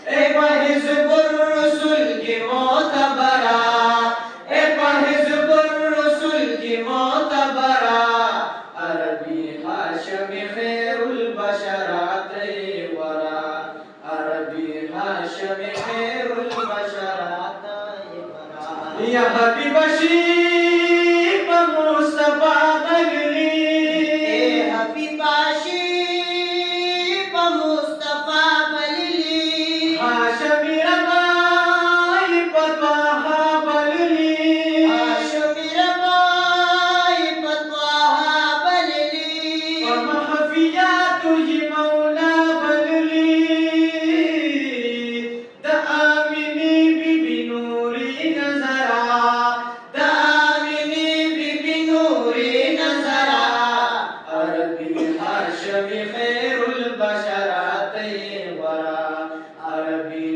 ए हिज़्बुर रसूल की मोतबरा, ए हिज़्बुर रसूल की मोतबरा, अरबी हाशमी खैरुल बशरात वरा, अरबी हाशमी खैरुल बशरात वरा। या हबीब शीब मुस्तफा बगली, ए हबीब शीब मुस्तफा बगली, हाशमी रबाई पतवाहा बगली, हाशमी रबाई पतवाहा बगली, महफियात ही मौला बगली, द आमिनी बीबी नूरी नजरा, द आमिनी बीबी नूरी नजरा, अरबी हाशमी खैरुल बशरात वरा, अरबी